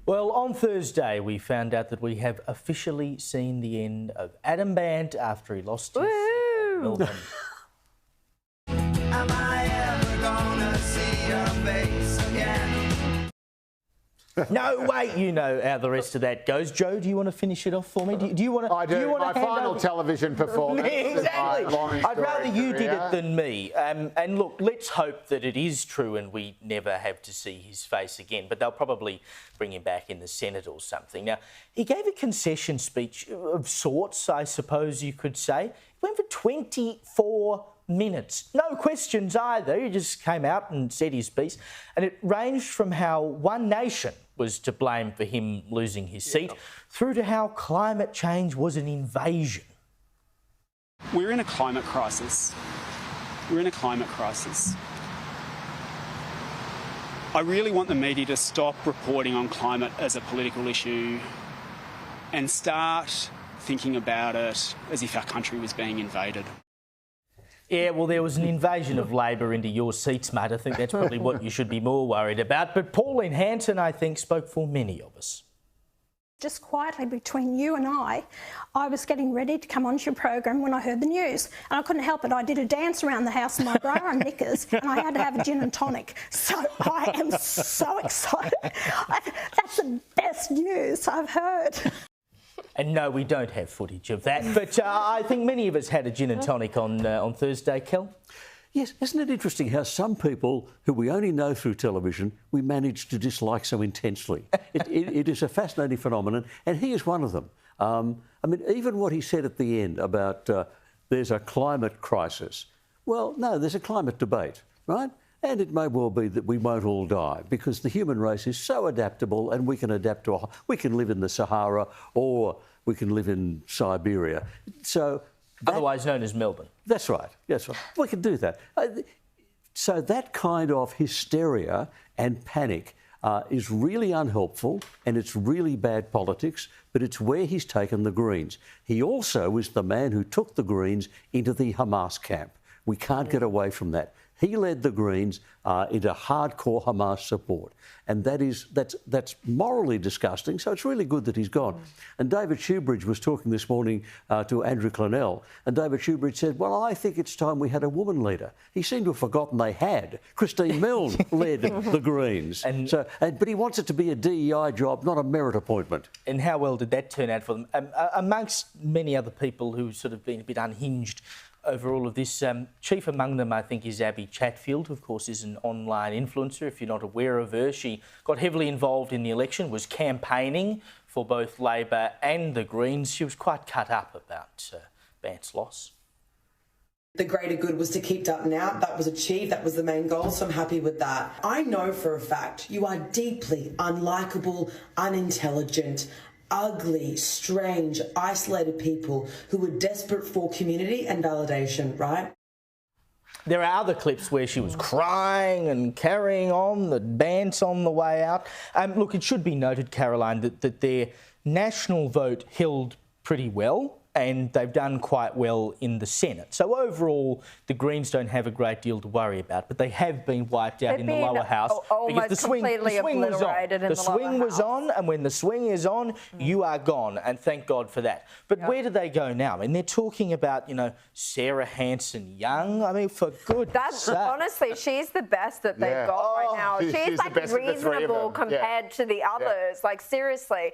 Well, on Thursday, we found out that we have officially seen the end of Adam Bandt after he lost his seat in Melbourne. Am I ever gonna see your face again? No, wait, you know how the rest of that goes. Joe, do you want to finish it off for me? Do you want to? I do. You want my final television performance. Exactly. I'd rather you did it than me. And look, let's hope that it is true and we never have to see his face again. But they'll probably bring him back in the Senate or something. Now, he gave a concession speech of sorts, I suppose you could say. He went for 24 minutes. No questions either. He just came out and said his piece. And it ranged from how One Nation was to blame for him losing his seat through to how climate change was an invasion. We're in a climate crisis. We're in a climate crisis. I really want the media to stop reporting on climate as a political issue and start thinking about it as if our country was being invaded. Yeah, well, there was an invasion of Labor into your seats, mate. I think that's probably what you should be more worried about. But Pauline Hanson, I think, spoke for many of us. Just quietly between you and I was getting ready to come onto your program when I heard the news. And I couldn't help it. I did a dance around the house in my bra and knickers, and I had to have a gin and tonic. So I am so excited. That's the best news I've heard. And no, we don't have footage of that. But I think many of us had a gin and tonic on Thursday, Kel. Yes, isn't it interesting how some people who we only know through television, we manage to dislike so intensely? It is a fascinating phenomenon, and he is one of them. I mean, even what he said at the end about there's a climate crisis. Well, no, there's a climate debate, right? And it may well be that we won't all die because the human race is so adaptable and we can adapt to we can live in the Sahara or we can live in Siberia. So otherwise known as Melbourne. That's right. That's right. We can do that. So that kind of hysteria and panic is really unhelpful and it's really bad politics, but it's where he's taken the Greens. He also is the man who took the Greens into the Hamas camp. We can't get away from that. He led the Greens into hardcore Hamas support, and that's morally disgusting. So it's really good that he's gone. And David Shoebridge was talking this morning to Andrew Clennell, and David Shoebridge said, "Well, I think it's time we had a woman leader." He seemed to have forgotten they had. Christine Milne led the Greens, but he wants it to be a DEI job, not a merit appointment. And how well did that turn out for them? Amongst many other people who've sort of been a bit unhinged over all of this, chief among them, I think, is Abby Chatfield, who, of course, is an online influencer. If you're not aware of her, she got heavily involved in the election, was campaigning for both Labor and the Greens. She was quite cut up about Bandt's loss. The greater good was to keep Dutton out. That was achieved. That was the main goal, so I'm happy with that. I know for a fact you are deeply unlikable, unintelligent, ugly, strange, isolated people who were desperate for community and validation, right? There are other clips where she was crying and carrying on, the Bandt's on the way out. Look, it should be noted, Caroline, that their national vote held pretty well, and they've done quite well in the Senate. So overall, the Greens don't have a great deal to worry about, but they have been wiped out in the lower house because the swing was on. The swing was on, and when the swing is on, you are gone, and thank God for that. But where do they go now? I mean, they're talking about, you know, Sarah Hanson-Young. I mean, for goodness sake. Honestly, she's the best that they've got right now. She's like reasonable compared to the others. Like, seriously.